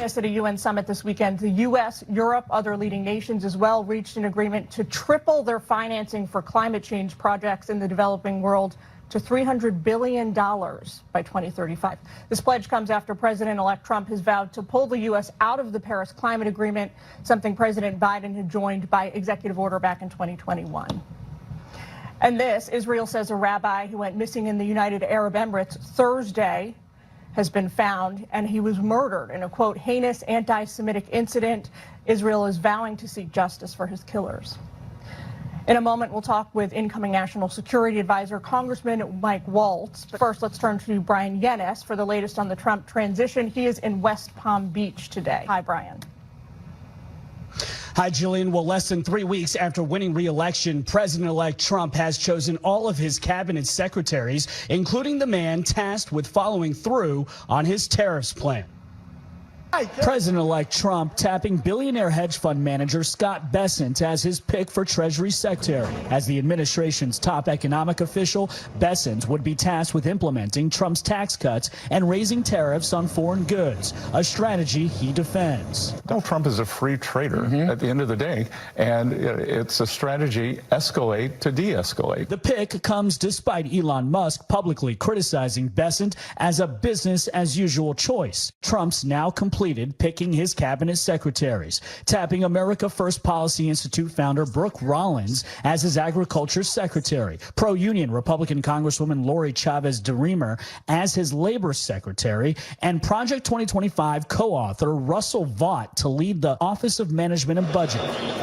Yes, at a UN summit this weekend, the U.S., Europe, other leading nations as well reached an agreement to triple their financing for climate change projects in the developing world to $300 billion by 2035. This pledge comes after President-elect Trump has vowed to pull the U.S. out of the Paris Climate Agreement, something President Biden had joined by executive order back in 2021. And this, Israel says a rabbi who went missing in the United Arab Emirates Thursday has been found, and he was murdered in a, quote, heinous anti-Semitic incident. Israel is vowing to seek justice for his killers. In a moment, we'll talk with incoming National Security Advisor Congressman Mike Waltz. But first, let's turn to Brian Yennes for the latest on the Trump transition. He is in West Palm Beach today. Hi, Brian. Hi, Jillian. Well, less than 3 weeks after winning re-election, President-elect Trump has chosen all of his cabinet secretaries, including the man tasked with following through on his tariffs plan. President-elect Trump tapping billionaire hedge fund manager Scott Bessent as his pick for Treasury Secretary. As the administration's top economic official, Bessent would be tasked with implementing Trump's tax cuts and raising tariffs on foreign goods, a strategy he defends. Donald Trump is a free trader at the end of the day, and it's a strategy escalate to de-escalate. The pick comes despite Elon Musk publicly criticizing Bessent as a business-as-usual choice. Trump's now completed picking his cabinet secretaries, tapping America First Policy Institute founder Brooke Rollins as his agriculture secretary, pro-union Republican Congresswoman Lori Chavez-DeRemer as his labor secretary, and Project 2025 co-author Russell Vought to lead the Office of Management and Budget.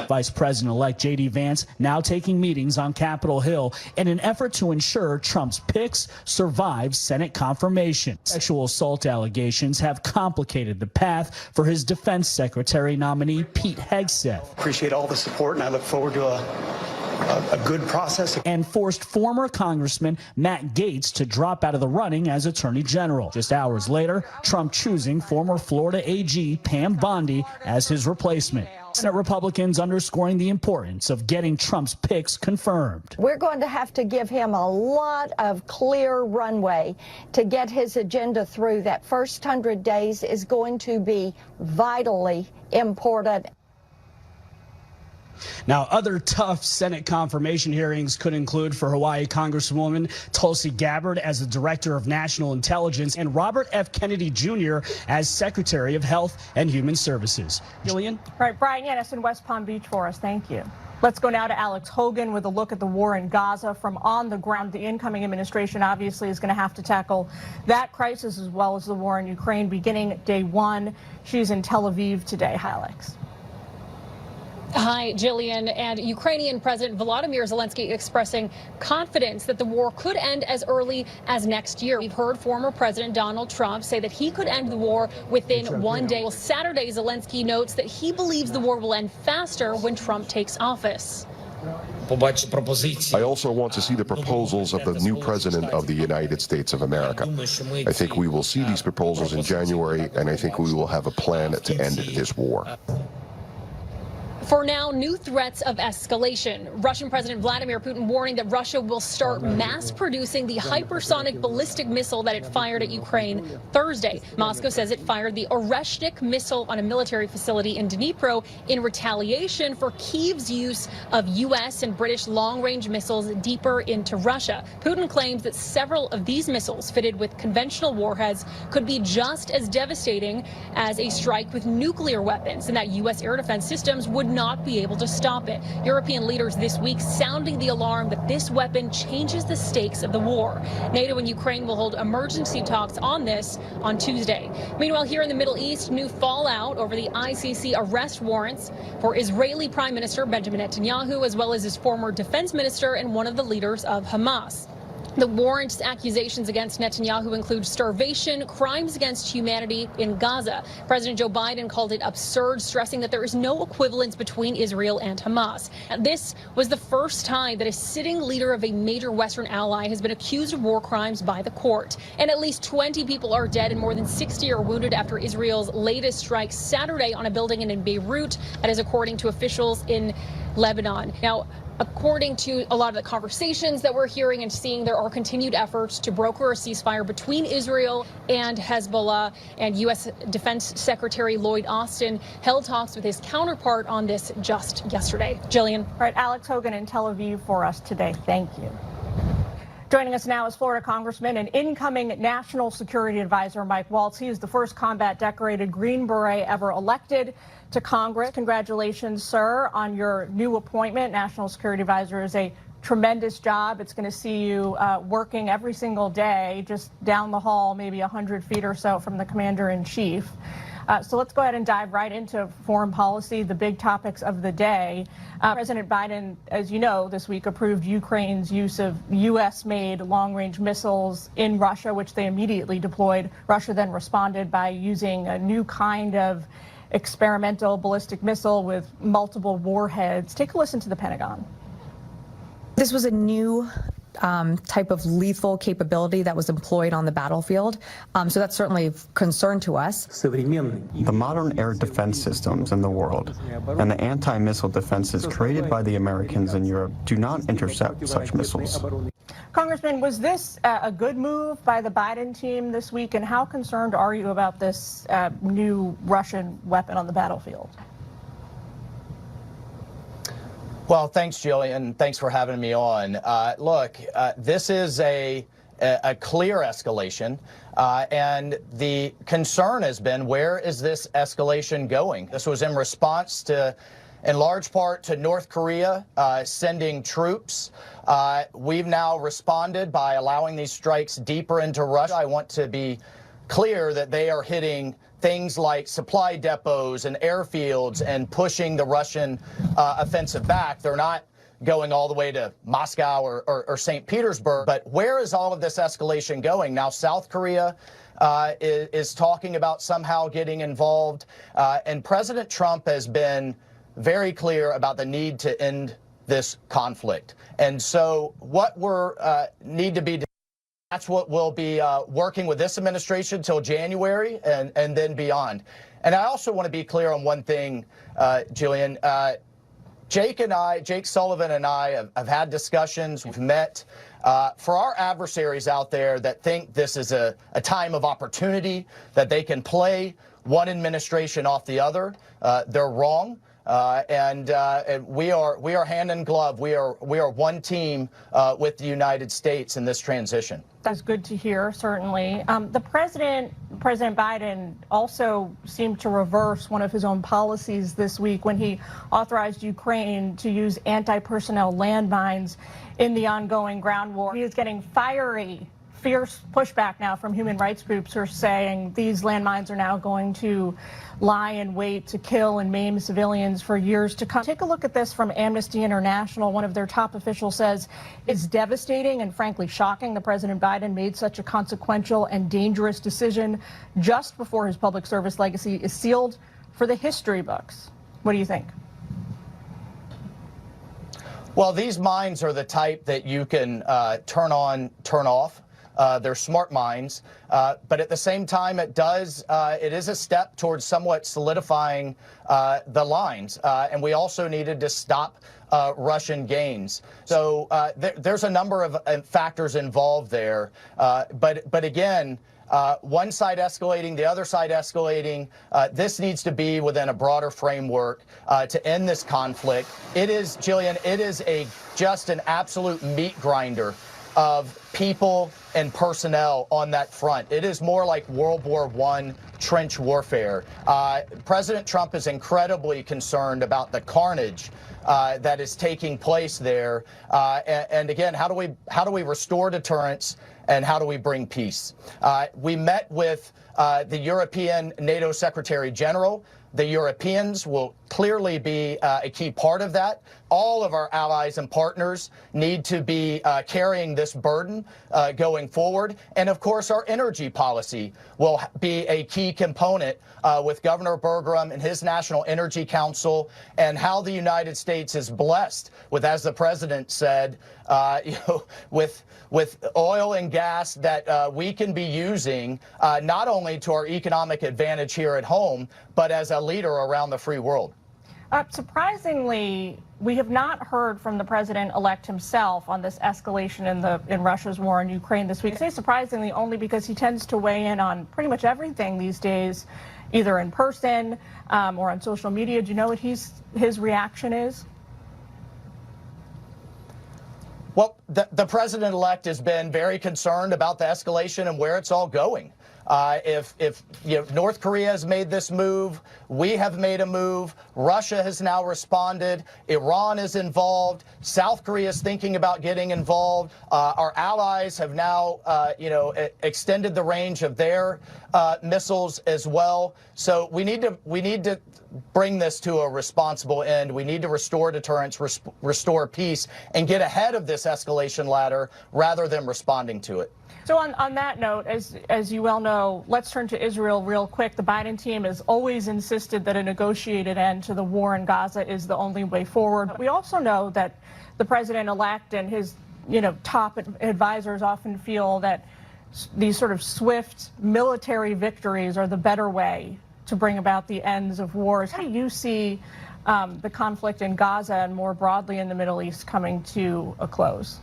Vice President-elect J.D. Vance now taking meetings on Capitol Hill in an effort to ensure Trump's picks survive Senate confirmation. Sexual assault allegations have complicated the path for his defense secretary nominee, Pete Hegseth. Appreciate all the support, and I look forward to a good process. And forced former Congressman Matt Gaetz to drop out of the running as Attorney General. Just hours later, Trump choosing former Florida AG Pam Bondi as his replacement. Senate Republicans underscoring the importance of getting Trump's picks confirmed. We're going to have to give him a lot of clear runway to get his agenda through. That first 100 days is going to be vitally important. Now, other tough Senate confirmation hearings could include for Hawaii Congresswoman Tulsi Gabbard as the Director of National Intelligence and Robert F. Kennedy Jr. as Secretary of Health and Human Services. Jillian? Right, Brian Yennes in West Palm Beach for us. Thank you. Let's go now to Alex Hogan with a look at the war in Gaza from on the ground. The incoming administration obviously is going to have to tackle that crisis as well as the war in Ukraine beginning day one. She's in Tel Aviv today. Hi, Alex. Hi, Jillian. And Ukrainian President Volodymyr Zelensky expressing confidence that the war could end as early as next year. We've heard former President Donald Trump say that he could end the war within 1 day. Well, Saturday, Zelensky notes that he believes the war will end faster when Trump takes office. I also want to see the proposals of the new president of the United States of America. I think we will see these proposals in January, and I think we will have a plan to end this war. For now, new threats of escalation. Russian President Vladimir Putin warning that Russia will start mass producing the hypersonic ballistic missile that it fired at Ukraine Thursday. Moscow says it fired the Oreshnik missile on a military facility in Dnipro in retaliation for Kyiv's use of U.S. and British long-range missiles deeper into Russia. Putin claims that several of these missiles fitted with conventional warheads could be just as devastating as a strike with nuclear weapons, and that U.S. air defense systems would not be able to stop it. European leaders this week sounding the alarm that this weapon changes the stakes of the war. NATO and Ukraine will hold emergency talks on this on Tuesday. Meanwhile, here in the Middle East, new fallout over the ICC arrest warrants for Israeli Prime Minister Benjamin Netanyahu, as well as his former defense minister and one of the leaders of Hamas. The warrants' accusations against Netanyahu include starvation, crimes against humanity in Gaza. President Joe Biden called it absurd, stressing that there is no equivalence between Israel and Hamas. And this was the first time that a sitting leader of a major Western ally has been accused of war crimes by the court. And at least 20 people are dead and more than 60 are wounded after Israel's latest strike Saturday on a building in Beirut. That is according to officials in Lebanon. Now, According to a lot of the conversations that we're hearing and seeing, there are continued efforts to broker a ceasefire between Israel and Hezbollah, and U.S. Defense Secretary Lloyd Austin held talks with his counterpart on this just yesterday. Jillian. All right, Alex Hogan in Tel Aviv for us today. Thank you. Joining us now is Florida Congressman and incoming National Security Advisor Mike Waltz. He is the first combat decorated Green Beret ever elected to Congress. Congratulations, sir, on your new appointment. National Security Advisor is a tremendous job. It's going to see you working every single day, just down the hall, maybe 100 feet or so from the Commander-in-Chief. So let's go ahead and dive right into foreign policy, the big topics of the day. President Biden, as you know, this week approved Ukraine's use of U.S.-made long-range missiles in Russia, which they immediately deployed. Russia then responded by using a new kind of experimental ballistic missile with multiple warheads. Take a listen to the Pentagon. This was a new type of lethal capability that was employed on the battlefield. So that's certainly of concern to us. The modern air defense systems in the world and the anti-missile defenses created by the Americans in Europe do not intercept such missiles. Congressman, was this a good move by the Biden team this week, and how concerned are you about this new Russian weapon on the battlefield? Well, thanks, Jillian. Thanks for having me on. Look, this is a clear escalation, and the concern has been, where is this escalation going? This was in response to, in large part, to North Korea sending troops. We've now responded by allowing these strikes deeper into Russia. I want to be clear that they are hitting things like supply depots and airfields and pushing the Russian offensive back. They're not going all the way to Moscow or St. Petersburg. But where is all of this escalation going? Now, South Korea is talking about somehow getting involved. And President Trump has been very clear about the need to end this conflict. And so what we're need to be, that's what we'll be working with this administration till January and then beyond. And I also want to be clear on one thing, Jillian. Jake Sullivan and I have had discussions. We've met. For our adversaries out there that think this is a time of opportunity, that they can play one administration off the other, they're wrong. And we are hand in glove. We are one team with the United States in this transition. That's good to hear, certainly. President Biden, also seemed to reverse one of his own policies this week when he authorized Ukraine to use anti-personnel landmines in the ongoing ground war. He is getting fierce pushback now from human rights groups who are saying these landmines are now going to lie in wait to kill and maim civilians for years to come. Take a look at this from Amnesty International. One of their top officials says it's devastating and frankly shocking that President Biden made such a consequential and dangerous decision just before his public service legacy is sealed for the history books. What do you think? Well, these mines are the type that you can turn on, turn off. They're smart mines, but at the same time, it is a step towards somewhat solidifying the lines, and we also needed to stop Russian gains. So there's a number of factors involved there, but again, one side escalating, the other side escalating. This needs to be within a broader framework to end this conflict. It is, Jillian, it is just an absolute meat grinder of people and personnel on that front. It is more like World War I trench warfare. President Trump is incredibly concerned about the carnage that is taking place there. And again, how do we restore deterrence and how do we bring peace? We met with the European NATO Secretary General. The Europeans will clearly be a key part of that. All of our allies and partners need to be carrying this burden going forward. And of course, our energy policy will be a key component with Governor Bergrum and his National Energy Council, and how the United States is blessed with, as the president said, with oil and gas that we can be using not only to our economic advantage here at home, but as a leader around the free world. Surprisingly, we have not heard from the president-elect himself on this escalation in Russia's war in Ukraine this week. I say surprisingly only because he tends to weigh in on pretty much everything these days, either in person or on social media. Do you know what his reaction is? Well, the president-elect has been very concerned about the escalation and where it's all going. If North Korea has made this move, we have made a move. Russia has now responded. Iran is involved. South Korea is thinking about getting involved. Our allies have now, extended the range of their missiles as well. So we need to bring this to a responsible end. We need to restore deterrence, restore peace, and get ahead of this escalation ladder rather than responding to it. So on that note, as you well know, let's turn to Israel real quick. The Biden team has always insisted that a negotiated end to the war in Gaza is the only way forward. We also know that the president-elect and his, top advisors often feel that these sort of swift military victories are the better way to bring about the ends of wars. How do you see the conflict in Gaza and more broadly in the Middle East coming to a close?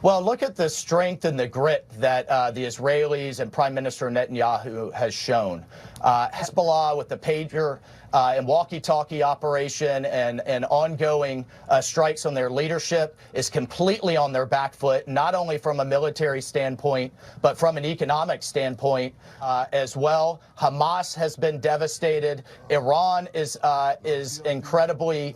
Well, look at the strength and the grit that the Israelis and Prime Minister Netanyahu has shown. Hezbollah with the pager and walkie-talkie operation and ongoing strikes on their leadership is completely on their back foot, not only from a military standpoint, but from an economic standpoint as well. Hamas has been devastated. Iran is incredibly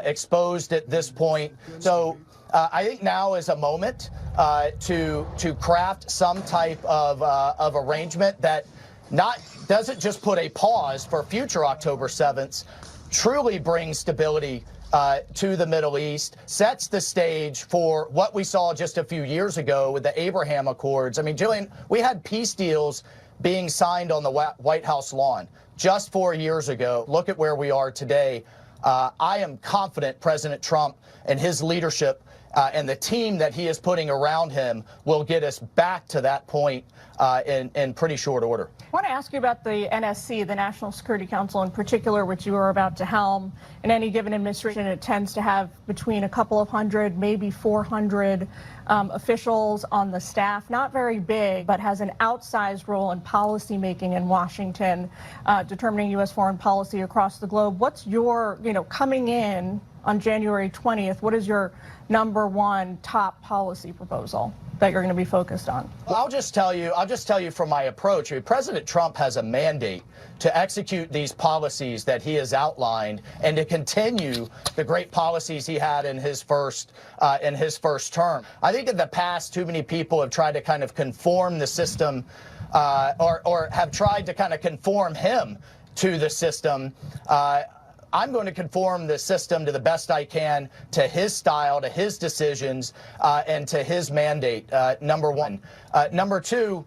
exposed at this point. So I think now is a moment to craft some type of arrangement that doesn't just put a pause for future October 7th, truly brings stability to the Middle East, sets the stage for what we saw just a few years ago with the Abraham Accords. I mean, Jillian, we had peace deals being signed on the White House lawn just 4 years ago. Look at where we are today. I am confident President Trump and his leadership and the team that he is putting around him will get us back to that point in pretty short order. I want to ask you about the NSC, the National Security Council in particular, which you are about to helm. In any given administration, it tends to have between a couple of hundred, maybe 400 officials on the staff. Not very big, but has an outsized role in policy making in Washington, determining U.S. foreign policy across the globe. What's your, coming in on January 20th, what is your #1 top policy proposal that you're going to be focused on? Well, I'll just tell you from my approach. I mean, President Trump has a mandate to execute these policies that he has outlined and to continue the great policies he had in his first term. I think in the past, too many people have tried to kind of conform the system or have tried to kind of conform him to the system. I'm going to conform the system to the best I can to his style, to his decisions, and to his mandate, #1. #2,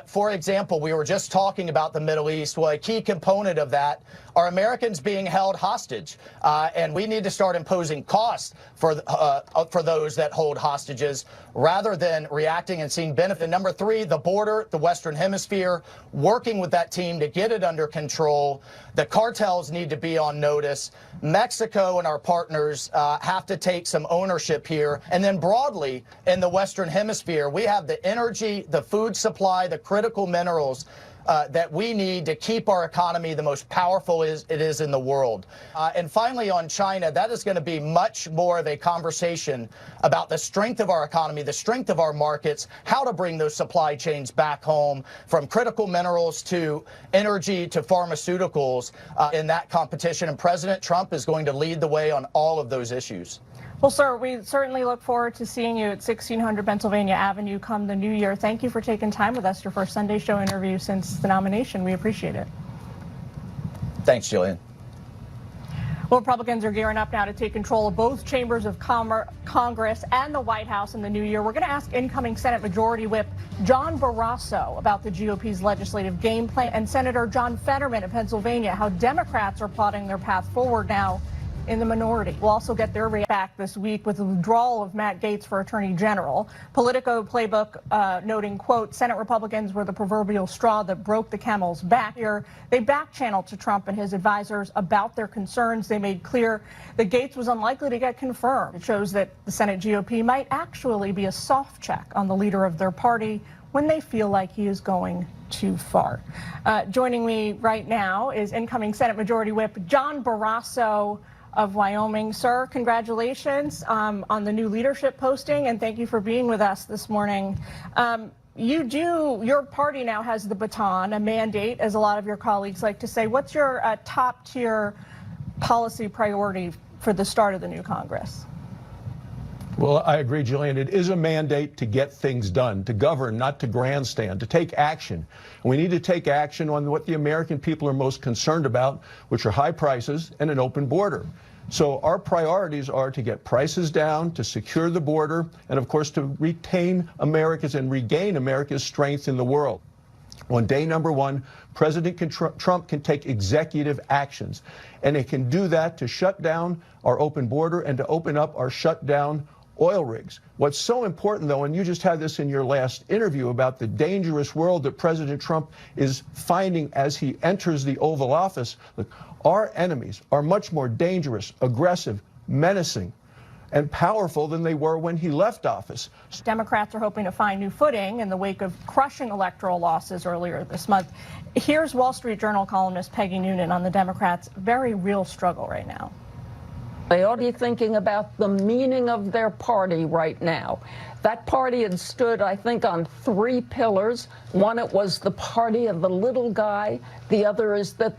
for example, we were just talking about the Middle East. Well, a key component of that are Americans being held hostage, and we need to start imposing costs for those that hold hostages rather than reacting and seeing benefit. #3, the border, the Western Hemisphere, working with that team to get it under control. The cartels need to be on notice. Mexico and our partners have to take some ownership here. And then broadly in the Western Hemisphere, we have the energy, the food supply, the critical minerals that we need to keep our economy the most powerful it is in the world. And finally, on China, that is going to be much more of a conversation about the strength of our economy, the strength of our markets, how to bring those supply chains back home, from critical minerals to energy to pharmaceuticals in that competition. And President Trump is going to lead the way on all of those issues. Well, sir, we certainly look forward to seeing you at 1600 Pennsylvania Avenue come the new year. Thank you for taking time with us, your first Sunday show interview since the nomination. We appreciate it. Thanks, Jillian. Well, Republicans are gearing up now to take control of both chambers of Congress and the White House in the new year. We're going to ask incoming Senate Majority Whip John Barrasso about the GOP's legislative game plan, and Senator John Fetterman of Pennsylvania how Democrats are plotting their path forward now in the minority. We'll also get their reaction back this week with the withdrawal of Matt Gaetz for Attorney General. Politico playbook noting, quote, Senate Republicans were the proverbial straw that broke the camel's back. Here, they back-channeled to Trump and his advisors about their concerns. They made clear that Gaetz was unlikely to get confirmed. It shows that the Senate GOP might actually be a soft check on the leader of their party when they feel like he is going too far. Joining me right now is incoming Senate Majority Whip John Barrasso of Wyoming. Sir, congratulations on the new leadership posting, and thank you for being with us this morning. Your party now has the baton, a mandate, as a lot of your colleagues like to say. What's your top-tier policy priority for the start of the new Congress? Well, I agree, Jillian. It is a mandate to get things done, to govern, not to grandstand, to take action. We need to take action on what the American people are most concerned about, which are high prices and an open border. So our priorities are to get prices down, to secure the border, and of course to retain America's and regain America's strength in the world. On day number one, President Trump can take executive actions, and it can do that to shut down our open border and to open up our shut down oil rigs. What's so important, though, and you just had this in your last interview about the dangerous world that President Trump is finding as he enters the Oval Office, look, our enemies are much more dangerous, aggressive, menacing, and powerful than they were when he left office. Democrats are hoping to find new footing in the wake of crushing electoral losses earlier this month. Here's Wall Street Journal columnist Peggy Noonan on the Democrats' very real struggle right now. They ought to be thinking about the meaning of their party right now. That party had stood, I think, on 3 pillars. One, it was the party of the little guy. The other is that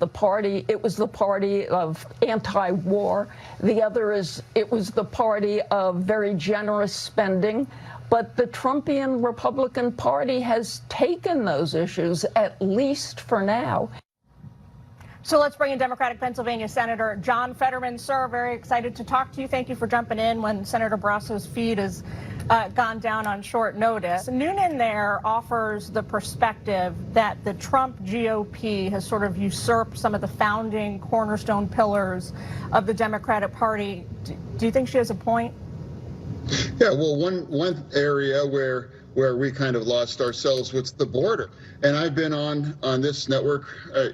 it was the party of anti-war. The other is it was the party of very generous spending. But the Trumpian Republican Party has taken those issues, at least for now. So let's bring in Democratic Pennsylvania Senator John Fetterman. Sir, very excited to talk to you. Thank you for jumping in when Senator Barrasso's feed has gone down on short notice. Noonan there offers the perspective that the Trump GOP has sort of usurped some of the founding cornerstone pillars of the Democratic Party. Do you think she has a point? Yeah, well, one area where we kind of lost ourselves was the border. And I've been on this network,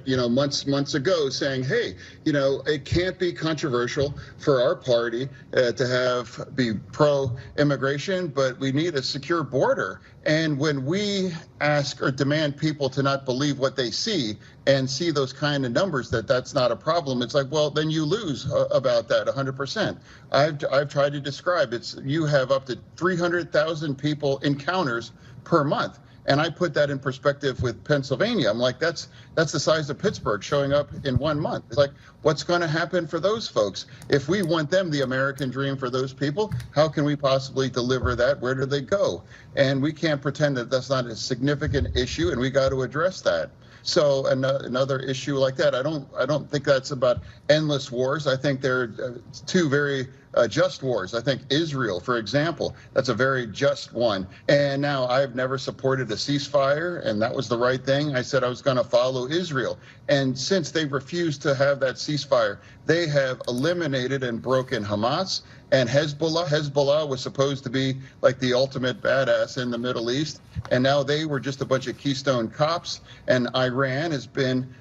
months ago saying, hey, it can't be controversial for our party to be pro-immigration, but we need a secure border. And when we ask or demand people to not believe what they see and see those kind of numbers that's not a problem, it's like, well, then you lose about that 100%. I've tried to describe you have up to 300,000 people encounters per month. And I put that in perspective with Pennsylvania. I'm like, that's the size of Pittsburgh showing up in 1 month. It's like, what's going to happen for those folks? If we want them, the American dream for those people, how can we possibly deliver that? Where do they go? And we can't pretend that that's not a significant issue, and we got to address that. So another issue like that, I don't think that's about endless wars. I think there are 2 very just wars. I think Israel, for example, that's a very just one. And now I've never supported a ceasefire, and that was the right thing. I said I was going to follow Israel. And since they refused to have that ceasefire, they have eliminated and broken Hamas and Hezbollah. Hezbollah was supposed to be like the ultimate badass in the Middle East, and now they were just a bunch of Keystone cops, and Iran has been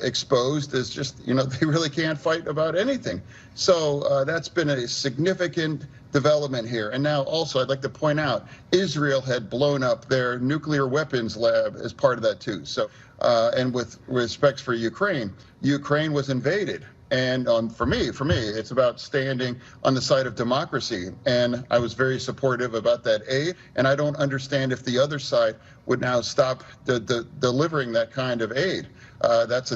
exposed as just, they really can't fight about anything. So that's been a significant development here. And now also I'd like to point out, Israel had blown up their nuclear weapons lab as part of that too. So, and with respect for Ukraine was invaded. And for me, it's about standing on the side of democracy. And I was very supportive about that aid. And I don't understand if the other side would now stop delivering that kind of aid. That's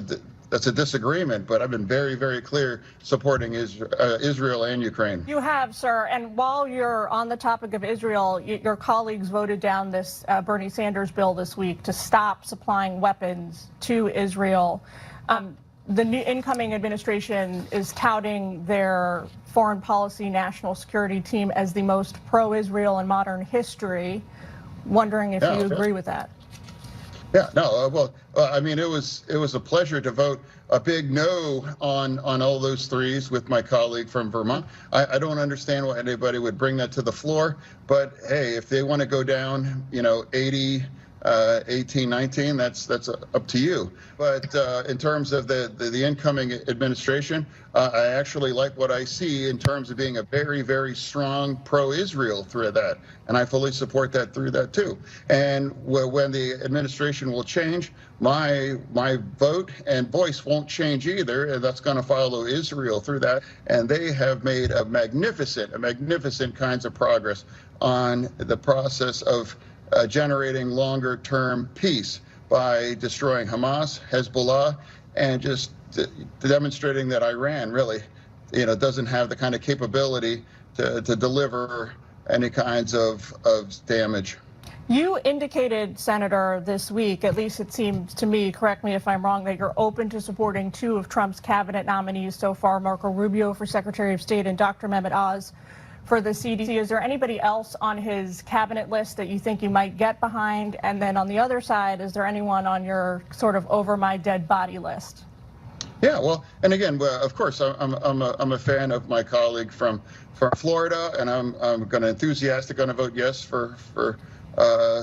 a disagreement, but I've been very, very clear supporting Israel and Ukraine. You have, sir. And while you're on the topic of Israel, your colleagues voted down this Bernie Sanders bill this week to stop supplying weapons to Israel. The new incoming administration is touting their foreign policy national security team as the most pro-Israel in modern history. Wondering if you agree with that. Yeah, no, well, I mean, it was a pleasure to vote a big no on all those threes with my colleague from Vermont. I don't understand why anybody would bring that to the floor, but hey, if they want to go down, 80, 18, 19, that's up to you. But in terms of the incoming administration, I actually like what I see in terms of being a very, very strong pro-Israel through that. And I fully support that through that too. And when the administration will change, my vote and voice won't change either. And that's going to follow Israel through that. And they have made a magnificent kinds of progress on the process of generating longer-term peace by destroying Hamas, Hezbollah, and just demonstrating that Iran really, doesn't have the kind of capability to deliver any kinds of damage. You indicated, Senator, this week, at least it seems to me, correct me if I'm wrong, that you're open to supporting two of Trump's cabinet nominees so far, Marco Rubio for Secretary of State and Dr. Mehmet Oz for the CDC. Is there anybody else on his cabinet list that you think you might get behind? And then on the other side, is there anyone on your sort of over my dead body list? Yeah, well, and again, of course, I'm a fan of my colleague from Florida, and I'm going to enthusiastically vote yes for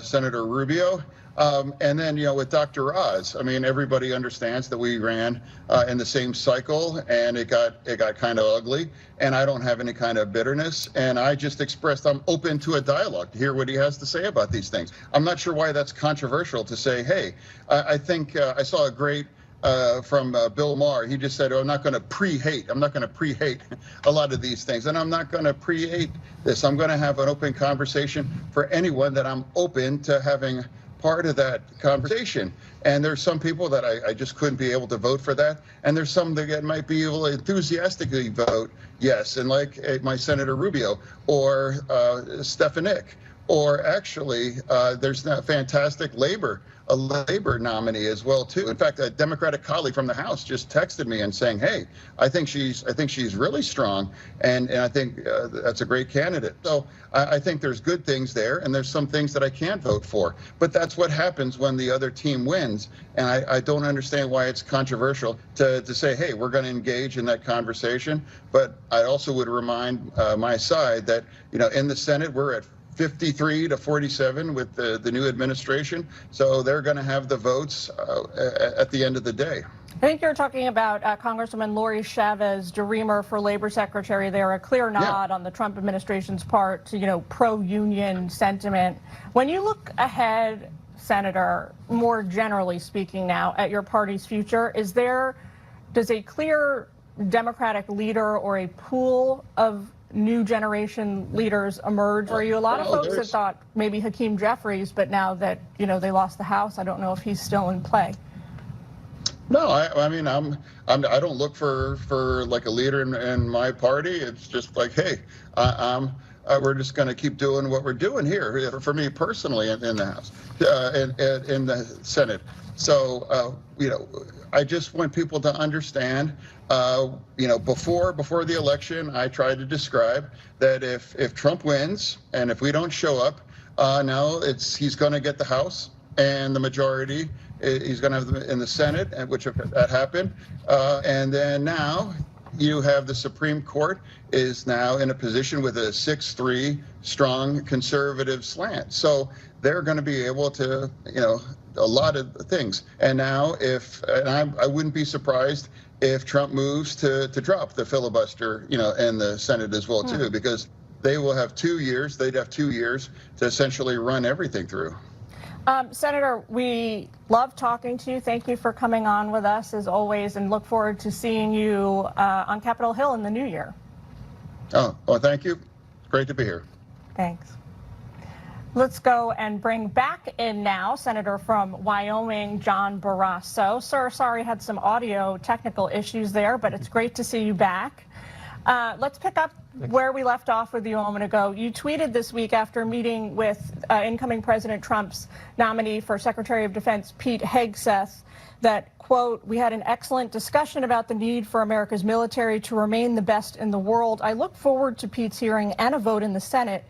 Senator Rubio. And then, with Dr. Oz, I mean, everybody understands that we ran in the same cycle, and it got kind of ugly. And I don't have any kind of bitterness. And I just expressed I'm open to a dialogue to hear what he has to say about these things. I'm not sure why that's controversial to say, hey, I think I saw a great from Bill Maher. He just said, I'm not going to pre-hate. I'm not going to pre-hate a lot of these things. And I'm not going to pre-hate this. I'm going to have an open conversation for anyone that I'm open to having part of that conversation. And there's some people that I just couldn't be able to vote for that. And there's some that might be able to enthusiastically vote yes. And like my Senator Rubio or Stefanik, or actually there's a fantastic a labor nominee as well too. In fact, a Democratic colleague from the House just texted me and saying, hey, I think she's really strong, and I think that's a great candidate. So I think there's good things there, and there's some things that I can't vote for. But that's what happens when the other team wins, and I don't understand why it's controversial to say, hey, we're going to engage in that conversation. But I also would remind my side that, in the Senate, we're at 53 to 47 with the new administration. So they're going to have the votes at the end of the day. I think you're talking about Congresswoman Lori Chavez-DeRemer for Labor Secretary there, a clear nod on the Trump administration's part to, pro-union sentiment. When you look ahead, Senator, more generally speaking now, at your party's future, does a clear Democratic leader or a pool of new generation leaders emerge? Or are you a lot of folks that thought maybe Hakeem Jeffries, but now that they lost the House, I don't know if he's still in play. No, I mean I don't look for like a leader in my party. It's just like, hey, we're just going to keep doing what we're doing here. For me personally, in the House, in the Senate. So I just want people to understand. Before the election, I tried to describe that if Trump wins and if we don't show up, now he's going to get the House and the majority. He's going to have in the Senate, which that happened, and then now you have the Supreme Court is now in a position with a 6-3 strong conservative slant. So they're going to be able to, a lot of things. And now I wouldn't be surprised if Trump moves to drop the filibuster, in the Senate as well too, because they will have 2 years. They'd have 2 years to essentially run everything through. Senator, we love talking to you. Thank you for coming on with us as always, and look forward to seeing you on Capitol Hill in the new year. Oh, well, thank you. Great to be here. Thanks. Let's go and bring back in now Senator from Wyoming, John Barrasso. Sir, sorry, had some audio technical issues there, but it's great to see you back. Let's pick up where we left off with you a moment ago. You tweeted this week after meeting with incoming President Trump's nominee for Secretary of Defense, Pete Hegseth, that, quote, we had an excellent discussion about the need for America's military to remain the best in the world. I look forward to Pete's hearing and a vote in the Senate.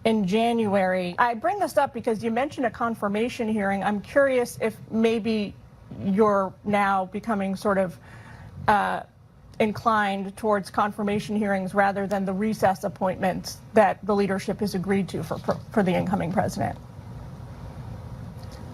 in January. I bring this up because you mentioned a confirmation hearing. I'm curious if maybe you're now becoming sort of inclined towards confirmation hearings rather than the recess appointments that the leadership has agreed to for the incoming president.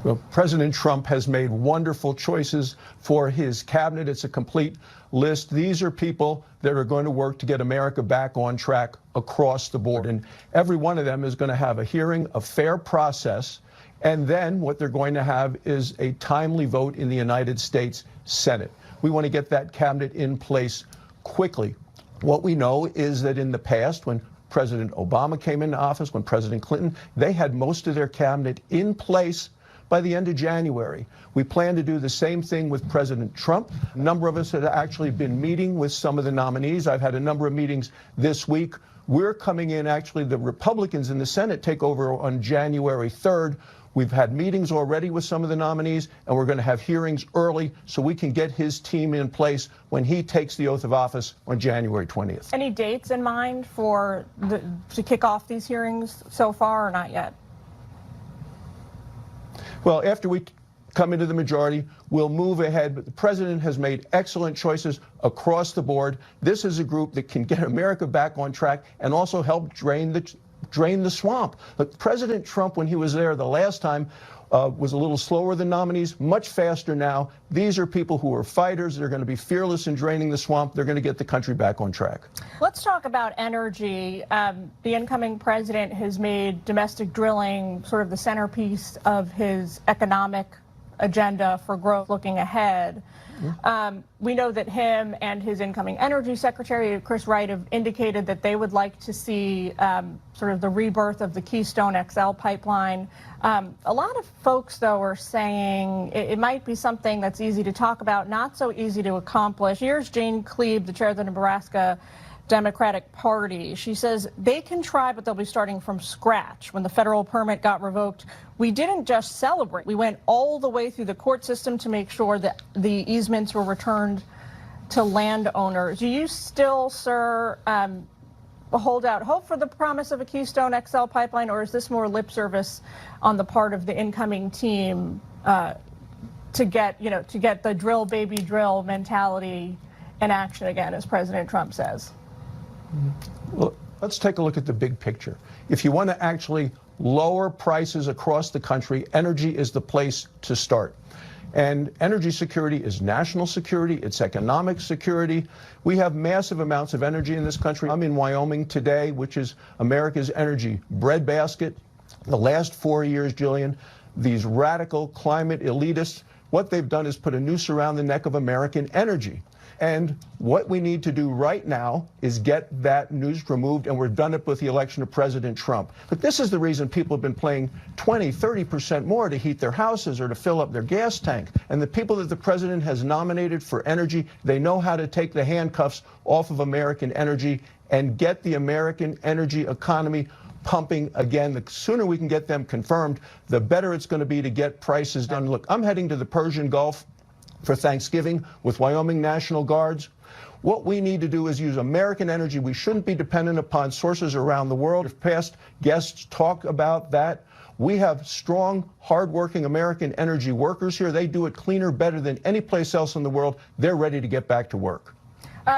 Well, President Trump has made wonderful choices for his cabinet. It's a complete list. These are people that are going to work to get America back on track across the board. And every one of them is going to have a hearing, a fair process, and then what they're going to have is a timely vote in the United States Senate. We want to get that cabinet in place quickly. What we know is that in the past, when President Obama came into office, when President Clinton, they had most of their cabinet in place by the end of January. We plan to do the same thing with President Trump. A number of us have actually been meeting with some of the nominees. I've had a number of meetings this week. We're coming in, actually, the Republicans in the Senate take over on January 3rd. We've had meetings already with some of the nominees, and we're going to have hearings early so we can get his team in place when he takes the oath of office on January 20th. Any dates in mind for to kick off these hearings so far, or not yet? Well, after we come into the majority, we'll move ahead. But the president has made excellent choices across the board. This is a group that can get America back on track and also help drain the swamp. Look, President Trump, when he was there the last time, was a little slower than nominees, much faster now. These are people who are fighters. They're going to be fearless in draining the swamp. They're going to get the country back on track. Let's talk about energy. The incoming president has made domestic drilling sort of the centerpiece of his economic agenda for growth looking ahead. We know that him and his incoming energy secretary, Chris Wright, have indicated that they would like to see sort of the rebirth of the Keystone XL pipeline. A lot of folks, though, are saying it might be something that's easy to talk about, not so easy to accomplish. Here's Jane Kleeb, the chair of the Nebraska Democratic Party. She says they can try, but they'll be starting from scratch. When the federal permit got revoked, we didn't just celebrate. We went all the way through the court system to make sure that the easements were returned to landowners. Do you still, sir, hold out hope for the promise of a Keystone XL pipeline, or is this more lip service on the part of the incoming team to get the drill baby drill mentality in action again, as President Trump says? Well, let's take a look at the big picture. If you want to actually lower prices across the country, energy is the place to start. And energy security is national security, it's economic security. We have massive amounts of energy in this country. I'm in Wyoming today, which is America's energy breadbasket. The last 4 years, Jillian, these radical climate elitists, what they've done is put a noose around the neck of American energy. And what we need to do right now is get that noose removed, and we've done it with the election of President Trump. But this is the reason people have been paying 20, 30% more to heat their houses or to fill up their gas tank. And the people that the president has nominated for energy, they know how to take the handcuffs off of American energy and get the American energy economy pumping again. The sooner we can get them confirmed, the better it's going to be to get prices down. Look, I'm heading to the Persian Gulf for Thanksgiving with Wyoming National Guards. What we need to do is use American energy. We shouldn't be dependent upon sources around the world. If past guests talk about that, we have strong, hardworking American energy workers here. They do it cleaner, better than any place else in the world. They're ready to get back to work.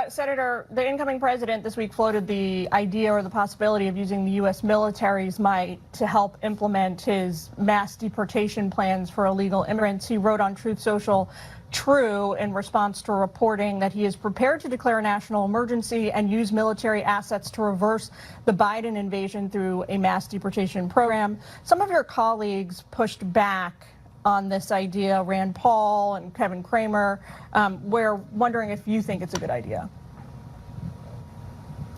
Senator, the incoming president this week floated the idea or the possibility of using the U.S. military's might to help implement his mass deportation plans for illegal immigrants. He wrote on Truth Social, true, in response to reporting that he is prepared to declare a national emergency and use military assets to reverse the Biden invasion through a mass deportation program. Some of your colleagues pushed back on this idea, Rand Paul and Kevin Cramer. We're wondering if you think it's a good idea.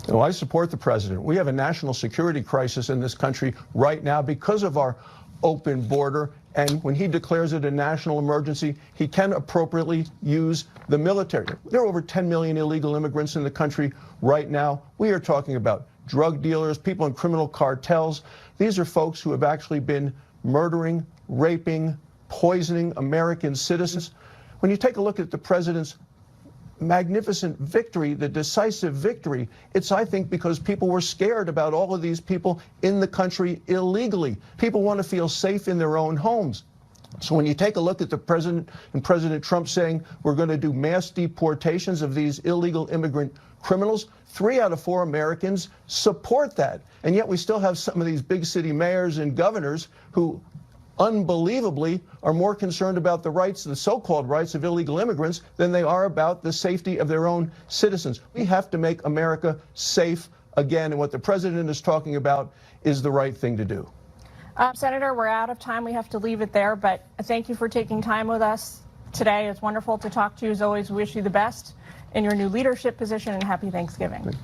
Well, I support the president. We have a national security crisis in this country right now because of our open border. And when he declares it a national emergency, he can appropriately use the military. There are over 10 million illegal immigrants in the country right now. We are talking about drug dealers, people in criminal cartels. These are folks who have actually been murdering, raping, poisoning American citizens. When you take a look at the president's magnificent victory, the decisive victory, it's, I think, because people were scared about all of these people in the country illegally. People want to feel safe in their own homes. So when you take a look at the president and President Trump saying we're going to do mass deportations of these illegal immigrant criminals, 3 out of 4 Americans support that. And yet we still have some of these big city mayors and governors who unbelievably are more concerned about the rights, the so-called rights of illegal immigrants than they are about the safety of their own citizens. We have to make America safe again, and what the president is talking about is the right thing to do. Senator, we're out of time. We have to leave it there, but thank you for taking time with us today. It's wonderful to talk to you. As always, we wish you the best in your new leadership position, and happy Thanksgiving.